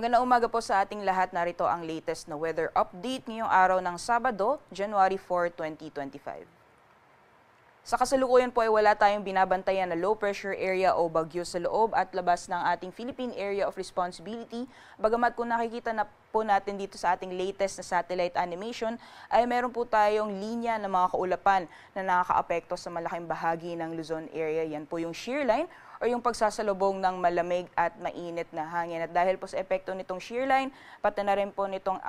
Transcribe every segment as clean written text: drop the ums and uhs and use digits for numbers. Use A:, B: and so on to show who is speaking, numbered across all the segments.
A: Magandang umaga po sa ating lahat. Narito ang latest na weather update ngayong araw ng Sabado, January 4, 2025. Sa kasalukuyan po ay wala tayong binabantayan na low pressure area o bagyo sa loob at labas ng ating Philippine Area of Responsibility. Bagamat kung nakikita na po natin dito sa ating latest na satellite animation ay meron po tayong linya ng mga kaulapan na nakakaapekto sa malaking bahagi ng Luzon area. Yan po yung shear line o yung pagsasalubong ng malamig at mainit na hangin. At dahil po sa epekto nitong shear line, pati na rin po nitong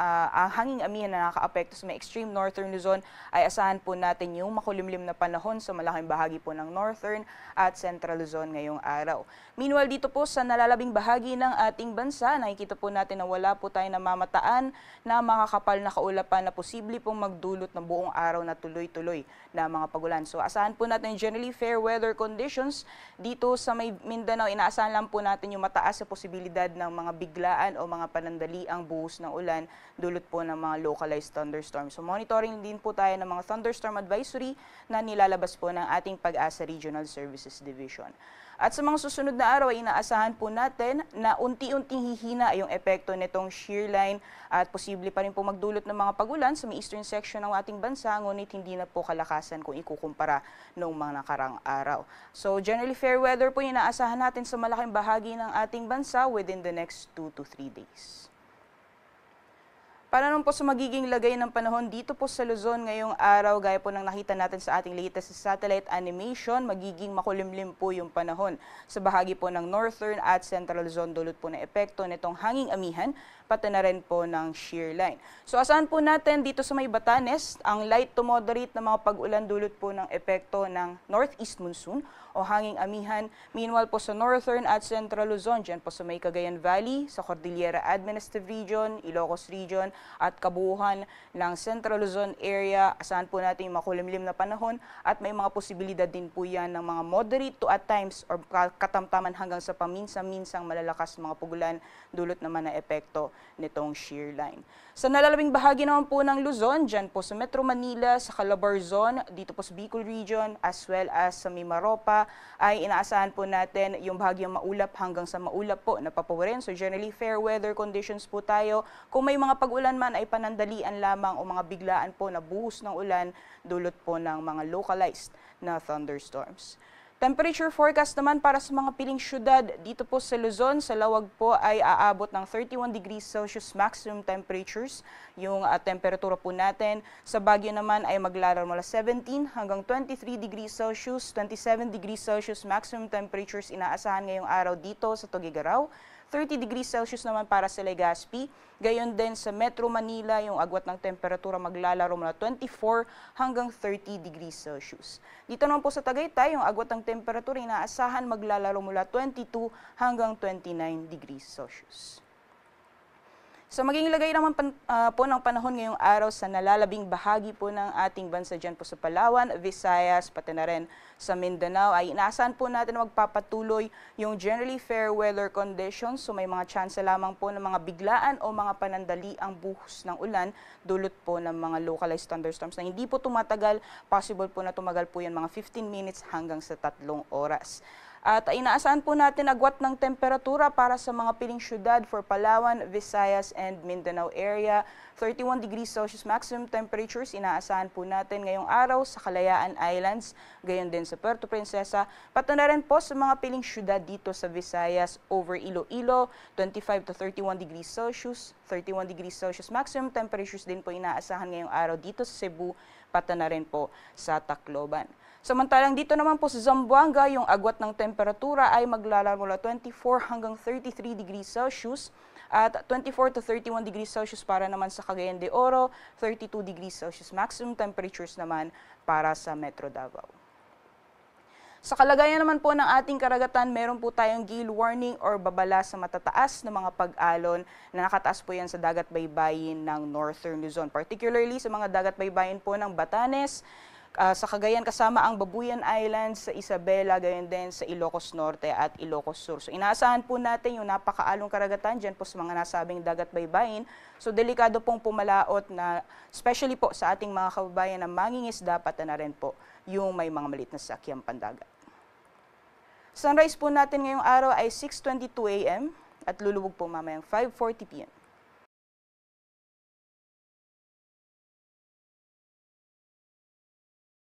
A: hanging amihan na nakakaapekto sa may extreme northern Luzon, ay asahan po natin yung makulimlim na panahon sa malaking bahagi po ng northern at central Luzon ngayong araw. Meanwhile, dito po sa nalalabing bahagi ng ating bansa, nakikita po natin na wala po tayong namamataan na makakapal na kaulapan na posible pong magdulot ng buong araw na tuloy-tuloy na mga pagulan. So asahan po natin generally fair weather conditions dito sa may Mindanao. Inaasahan lang po natin yung mataas sa posibilidad ng mga biglaan o mga panandali ang buhos ng ulan dulot po ng mga localized thunderstorms. So monitoring din po tayo ng mga thunderstorm advisory na nilalabas po ng ating Pag-asa Regional Services Division. At sa mga susunod na araw ay inaasahan po natin na unti-unting hihina yung epekto nitong shear line at posible pa rin po magdulot ng mga pagulan sa may eastern section ng ating bansa, ngunit hindi na po kalakasan kung ikukumpara noong mga nakarang araw. So generally fair weather po yung inaasahan natin sa malaking bahagi ng ating bansa within the next 2 to 3 days. Para naman po sa magiging lagay ng panahon dito po sa Luzon ngayong araw, gaya po ng nakita natin sa ating latest satellite animation, magiging makulimlim po yung panahon sa bahagi po ng northern at central Luzon dulot po ng epekto nitong hanging amihan, pati na rin po ng shear line. So asahan po natin dito sa may Batanes, ang light to moderate na mga pag-ulan dulot po ng epekto ng northeast monsoon o hanging amihan. Meanwhile po sa northern at central Luzon, dyan po sa may Cagayan Valley, sa Cordillera Administrative Region, Ilocos Region, at kabuuan ng Central Luzon area, asahan po natin yung makulimlim na panahon at may mga posibilidad din po yan ng mga moderate to at times or katamtaman hanggang sa paminsan-minsang malalakas mga pagulan dulot naman na epekto nitong shear line. Sa nalalabing bahagi naman po ng Luzon, dyan po sa Metro Manila, sa Calabarzon, dito po sa Bicol Region, as well as sa Mimaropa, ay inaasahan po natin yung bahagyang maulap hanggang sa maulap po na papawarin. So generally fair weather conditions po tayo. Kung may mga pag-ulan man ay panandalian lamang o mga biglaan po na buhos ng ulan dulot po ng mga localized na thunderstorms. Temperature forecast naman para sa mga piling syudad dito po sa Luzon, sa Lawag po ay aabot ng 31 degrees Celsius maximum temperatures. Yung temperatura po natin sa Baguio naman ay maglalaro mula 17 hanggang 23 degrees Celsius, 27 degrees Celsius maximum temperatures inaasahan ngayong araw dito sa Tuguegarao. 30 degrees Celsius naman para sa Legazpi. Gayon din sa Metro Manila, yung agwat ng temperatura maglalaro mula 24 hanggang 30 degrees Celsius. Dito naman po sa Tagaytay, yung agwat ng temperatura inaasahan maglalaro mula 22 hanggang 29 degrees Celsius. Sa maging lagay naman po ng panahon ngayong araw sa nalalabing bahagi po ng ating bansa dyan po sa Palawan, Visayas, pati na rin sa Mindanao, ay inaasahan po natin na magpapatuloy yung generally fair weather conditions. So may mga chance lamang po ng mga biglaan o mga panandali ang buhos ng ulan dulot po ng mga localized thunderstorms na hindi po tumatagal. Possible po na tumagal po yan mga 15 minutes hanggang sa 3 oras. At inaasahan po natin agwat ng temperatura para sa mga piling syudad for Palawan, Visayas, and Mindanao area. 31 degrees Celsius maximum temperatures inaasahan po natin ngayong araw sa Kalayaan Islands, gayon din sa Puerto Princesa. Pati na rin po sa mga piling syudad dito sa Visayas over Iloilo, 25 to 31 degrees Celsius. 31 degrees Celsius maximum temperatures din po inaasahan ngayong araw dito sa Cebu, pati na rin po sa Tacloban. Samantalang dito naman po sa Zamboanga, yung agwat ng temperatura ay maglalaro mula 24 hanggang 33 degrees Celsius at 24 to 31 degrees Celsius para naman sa Cagayan de Oro, 32 degrees Celsius maximum temperatures naman para sa Metro Davao. Sa kalagayan naman po ng ating karagatan, meron po tayong gale warning or babala sa matataas na mga pag-alon na nakataas po yan sa dagat baybayin ng Northern Luzon, particularly sa mga dagat baybayin po ng Batanes, sa Cagayan kasama ang Babuyan Islands, sa Isabela, gayon din sa Ilocos Norte at Ilocos Sur. So inaasahan po natin yung napakaalong karagatan dyan po sa mga nasabing dagat baybayin. So delikado pong pumalaot na, especially po sa ating mga kababayan na mangingisda, pati na rin po yung may mga maliit na sakyang pandagat. Sunrise po natin ngayong araw ay 6:22 a.m. at lulubog po mamayang 5:40 p.m.